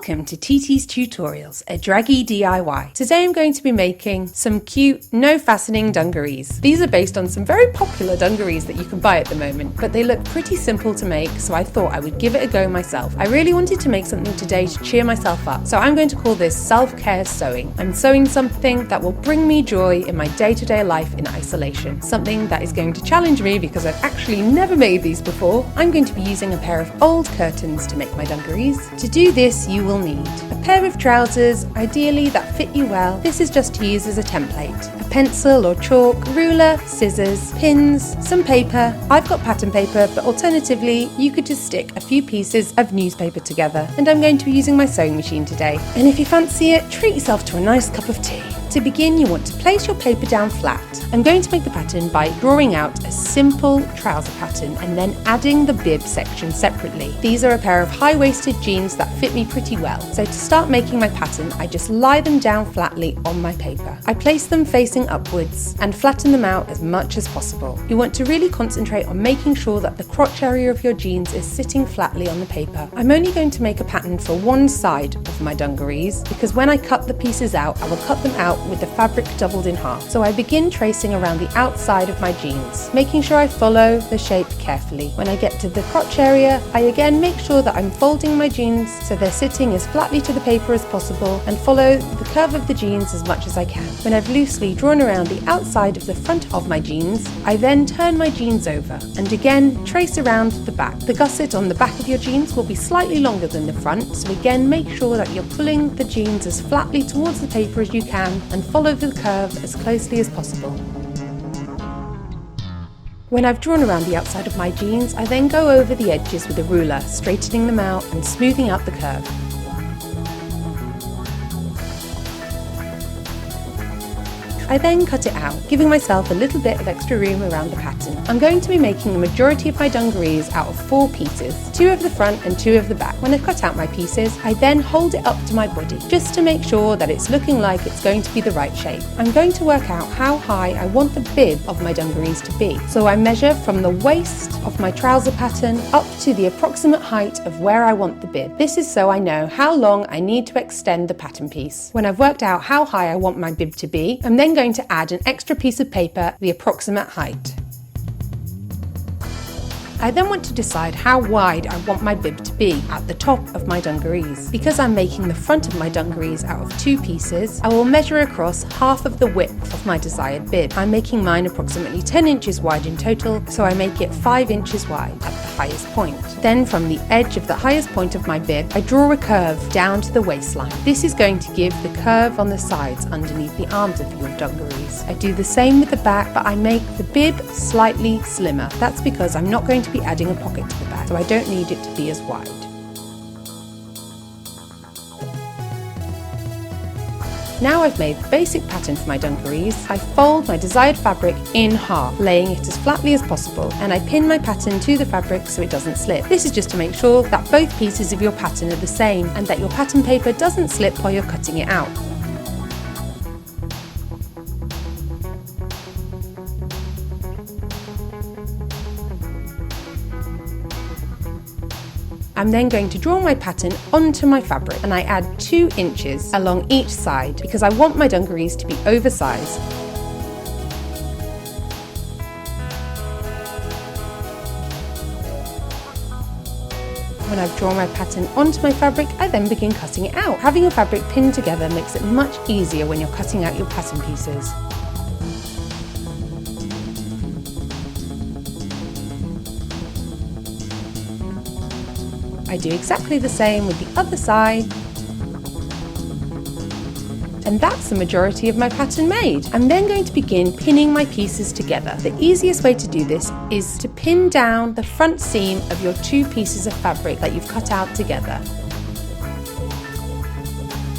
Welcome to TeTes Tutorials, a draggy DIY. Today I'm going to be making some cute, no fastening dungarees. These are based on some very popular dungarees that you can buy at the moment, but they look pretty simple to make, so I thought I would give it a go myself. I really wanted to make something today to cheer myself up, so I'm going to call this self-care sewing. I'm sewing something that will bring me joy in my day-to-day life in isolation, something that is going to challenge me because I've actually never made these before. I'm going to be using a pair of old curtains to make my dungarees. To do this, you will need a pair of trousers, ideally that fit you well. This is just to use as a template. A pencil or chalk, ruler, scissors, pins, some paper. I've got pattern paper, but alternatively, you could just stick a few pieces of newspaper together. And I'm going to be using my sewing machine today. And if you fancy it, treat yourself to a nice cup of tea. To begin, you want to place your paper down flat. I'm going to make the pattern by drawing out a simple trouser pattern and then adding the bib section separately. These are a pair of high-waisted jeans that fit me pretty well. So to start making my pattern, I just lie them down flatly on my paper. I place them facing upwards and flatten them out as much as possible. You want to really concentrate on making sure that the crotch area of your jeans is sitting flatly on the paper. I'm only going to make a pattern for one side of my dungarees because when I cut the pieces out, I will cut them out with the fabric doubled in half. So I begin tracing around the outside of my jeans, making sure I follow the shape carefully. When I get to the crotch area, I again make sure that I'm folding my jeans so they're sitting as flatly to the paper as possible and follow the curve of the jeans as much as I can. When I've loosely drawn around the outside of the front of my jeans, I then turn my jeans over and again trace around the back. The gusset on the back of your jeans will be slightly longer than the front, so again make sure that you're pulling the jeans as flatly towards the paper as you can and follow the curve as closely as possible. When I've drawn around the outside of my jeans, I then go over the edges with a ruler, straightening them out and smoothing out the curve. I then cut it out, giving myself a little bit of extra room around the pattern. I'm going to be making the majority of my dungarees out of 4 pieces, 2 of the front and 2 of the back. When I've cut out my pieces, I then hold it up to my body, just to make sure that it's looking like it's going to be the right shape. I'm going to work out how high I want the bib of my dungarees to be. So I measure from the waist of my trouser pattern up to the approximate height of where I want the bib. This is so I know how long I need to extend the pattern piece. When I've worked out how high I want my bib to be, I'm then going to add an extra piece of paper, the approximate height. I then want to decide how wide I want my bib to be at the top of my dungarees. Because I'm making the front of my dungarees out of 2 pieces, I will measure across half of the width of my desired bib. I'm making mine approximately 10 inches wide in total, so I make it 5 inches wide at the highest point. Then from the edge of the highest point of my bib, I draw a curve down to the waistline. This is going to give the curve on the sides underneath the arms of your dungarees. I do the same with the back, but I make the bib slightly slimmer. That's because I'm not going to be adding a pocket to the back, so I don't need it to be as wide. Now I've made the basic pattern for my dungarees, I fold my desired fabric in half, laying it as flatly as possible, and I pin my pattern to the fabric so it doesn't slip. This is just to make sure that both pieces of your pattern are the same and that your pattern paper doesn't slip while you're cutting it out. I'm then going to draw my pattern onto my fabric and I add 2 inches along each side because I want my dungarees to be oversized. When I've drawn my pattern onto my fabric, I then begin cutting it out. Having your fabric pinned together makes it much easier when you're cutting out your pattern pieces. I do exactly the same with the other side. And that's the majority of my pattern made. I'm then going to begin pinning my pieces together. The easiest way to do this is to pin down the front seam of your 2 pieces of fabric that you've cut out together.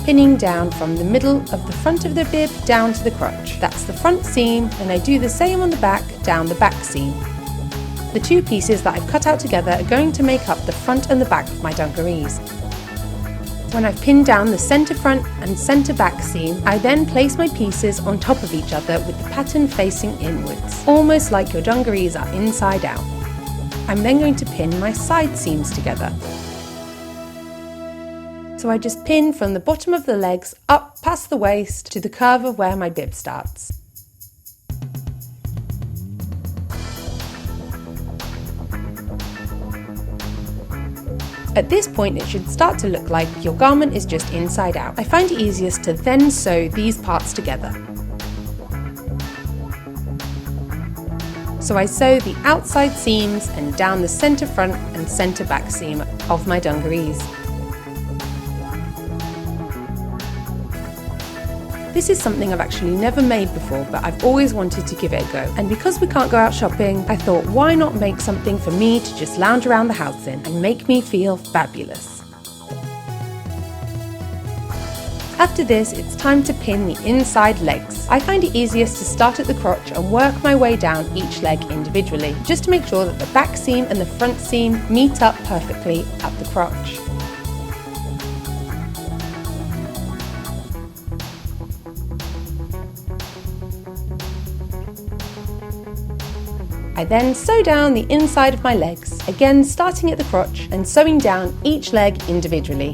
Pinning down from the middle of the front of the bib down to the crotch. That's the front seam, and I do the same on the back, down the back seam. The 2 pieces that I've cut out together are going to make up the front and the back of my dungarees. When I've pinned down the centre front and centre back seam, I then place my pieces on top of each other with the pattern facing inwards, almost like your dungarees are inside out. I'm then going to pin my side seams together. So I just pin from the bottom of the legs up past the waist to the curve of where my bib starts. At this point, it should start to look like your garment is just inside out. I find it easiest to then sew these parts together. So I sew the outside seams and down the centre front and centre back seam of my dungarees. This is something I've actually never made before, but I've always wanted to give it a go. And because we can't go out shopping, I thought, why not make something for me to just lounge around the house in and make me feel fabulous. After this, it's time to pin the inside legs. I find it easiest to start at the crotch and work my way down each leg individually, just to make sure that the back seam and the front seam meet up perfectly at the crotch. I then sew down the inside of my legs, again starting at the crotch and sewing down each leg individually.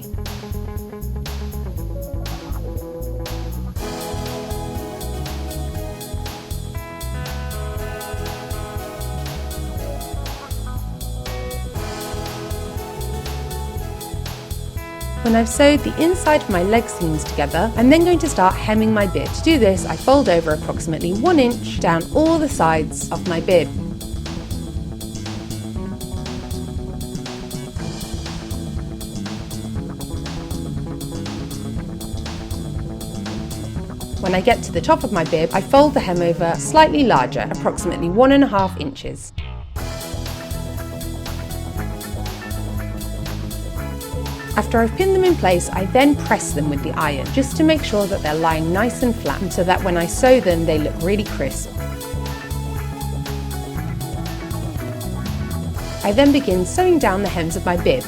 When I've sewed the inside of my leg seams together, I'm then going to start hemming my bib. To do this, I fold over approximately 1 inch down all the sides of my bib. When I get to the top of my bib, I fold the hem over slightly larger, approximately 1.5 inches. After I've pinned them in place, I then press them with the iron, just to make sure that they're lying nice and flat, so that when I sew them, they look really crisp. I then begin sewing down the hems of my bib.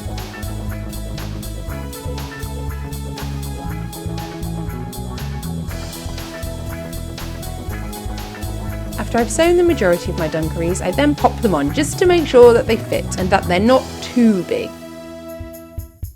After I've sewn the majority of my dungarees, I then pop them on just to make sure that they fit and that they're not too big.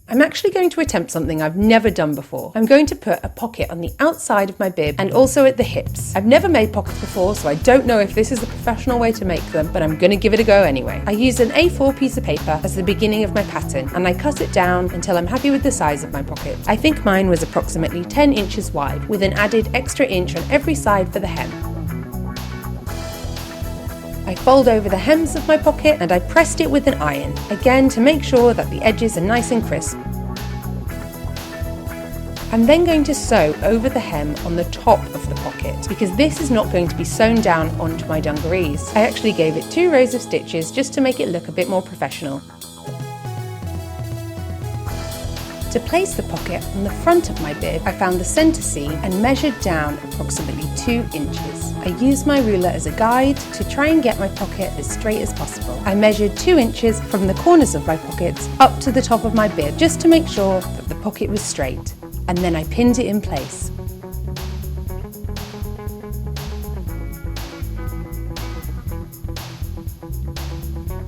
I'm actually going to attempt something I've never done before. I'm going to put a pocket on the outside of my bib and also at the hips. I've never made pockets before, so I don't know if this is a professional way to make them, but I'm going to give it a go anyway. I used an A4 piece of paper as the beginning of my pattern, and I cut it down until I'm happy with the size of my pocket. I think mine was approximately 10 inches wide, with an added extra inch on every side for the hem. I fold over the hems of my pocket and I pressed it with an iron, again to make sure that the edges are nice and crisp. I'm then going to sew over the hem on the top of the pocket, because this is not going to be sewn down onto my dungarees. I actually gave it 2 rows of stitches just to make it look a bit more professional. To place the pocket on the front of my bib, I found the centre seam and measured down approximately 2 inches. I used my ruler as a guide to try and get my pocket as straight as possible. I measured 2 inches from the corners of my pockets up to the top of my bib, just to make sure that the pocket was straight, and then I pinned it in place.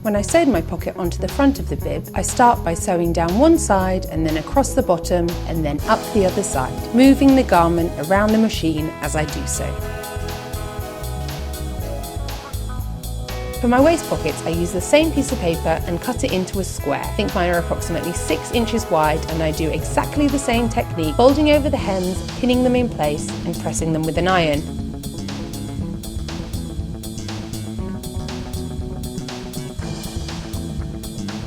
When I sewed my pocket onto the front of the bib, I start by sewing down one side and then across the bottom and then up the other side, moving the garment around the machine as I do so. For my waist pockets, I use the same piece of paper and cut it into a square. I think mine are approximately 6 inches wide, and I do exactly the same technique, folding over the hems, pinning them in place and pressing them with an iron.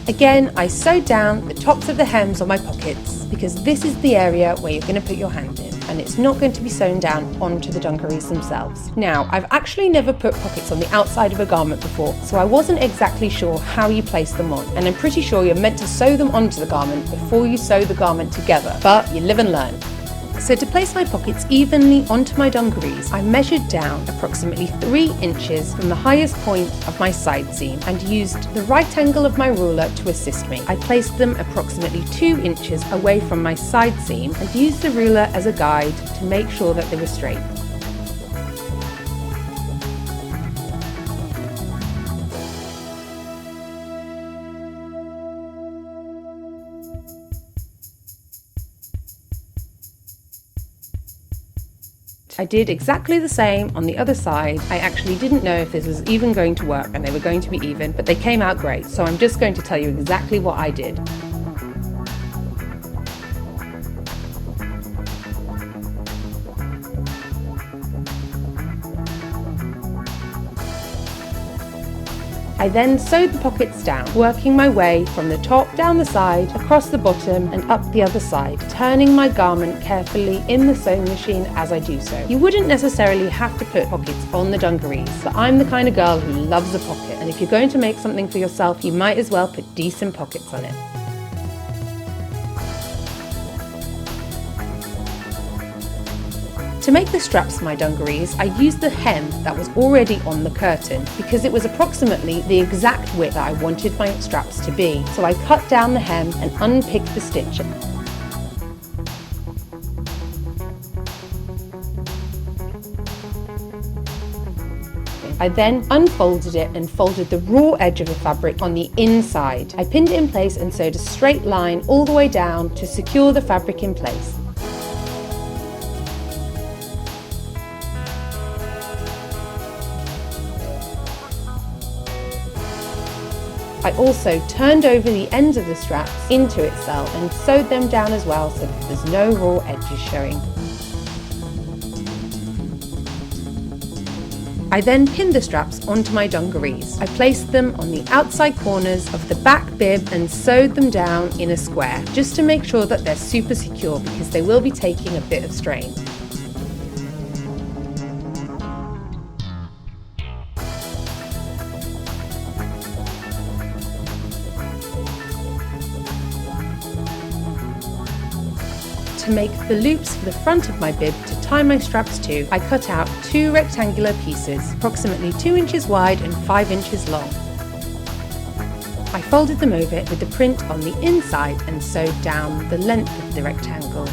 Again, I sew down the tops of the hems on my pockets, because this is the area where you're going to put your hand in, and it's not going to be sewn down onto the dungarees themselves. Now, I've actually never put pockets on the outside of a garment before, so I wasn't exactly sure how you place them on, and I'm pretty sure you're meant to sew them onto the garment before you sew the garment together, but you live and learn. So to place my pockets evenly onto my dungarees, I measured down approximately 3 inches from the highest point of my side seam and used the right angle of my ruler to assist me. I placed them approximately 2 inches away from my side seam and used the ruler as a guide to make sure that they were straight. I did exactly the same on the other side. I actually didn't know if this was even going to work and they were going to be even, but they came out great. So I'm just going to tell you exactly what I did. I then sewed the pockets down, working my way from the top down the side, across the bottom and up the other side, turning my garment carefully in the sewing machine as I do so. You wouldn't necessarily have to put pockets on the dungarees, but I'm the kind of girl who loves a pocket, and if you're going to make something for yourself, you might as well put decent pockets on it. To make the straps for my dungarees, I used the hem that was already on the curtain because it was approximately the exact width that I wanted my straps to be. So I cut down the hem and unpicked the stitch. I then unfolded it and folded the raw edge of the fabric on the inside. I pinned it in place and sewed a straight line all the way down to secure the fabric in place. I also turned over the ends of the straps into itself and sewed them down as well so that there's no raw edges showing. I then pinned the straps onto my dungarees. I placed them on the outside corners of the back bib and sewed them down in a square, just to make sure that they're super secure because they will be taking a bit of strain. To make the loops for the front of my bib to tie my straps to, I cut out 2 rectangular pieces, approximately 2 inches wide and 5 inches long. I folded them over with the print on the inside and sewed down the length of the rectangles.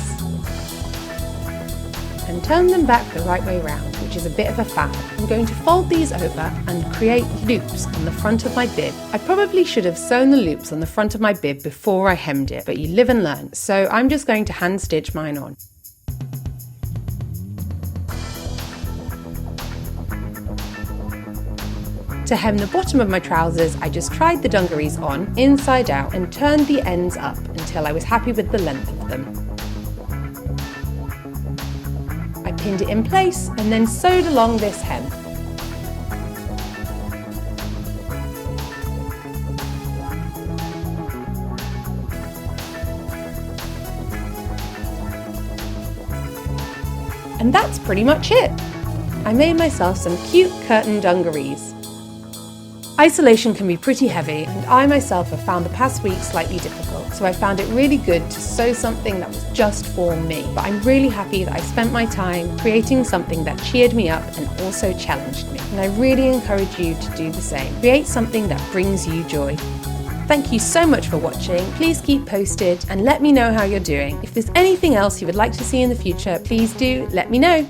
And turn them back the right way round, which is a bit of a faff. I'm going to fold these over and create loops on the front of my bib. I probably should have sewn the loops on the front of my bib before I hemmed it, but you live and learn, so I'm just going to hand stitch mine on. To hem the bottom of my trousers, I just tried the dungarees on, inside out, and turned the ends up until I was happy with the length of them. I pinned it in place and then sewed along this hem. And that's pretty much it. I made myself some cute curtain dungarees. Isolation can be pretty heavy, and I myself have found the past week slightly difficult, so I found it really good to sew something that was just for me. But I'm really happy that I spent my time creating something that cheered me up and also challenged me. And I really encourage you to do the same. Create something that brings you joy. Thank you so much for watching. Please keep posted and let me know how you're doing. If there's anything else you would like to see in the future, please do let me know.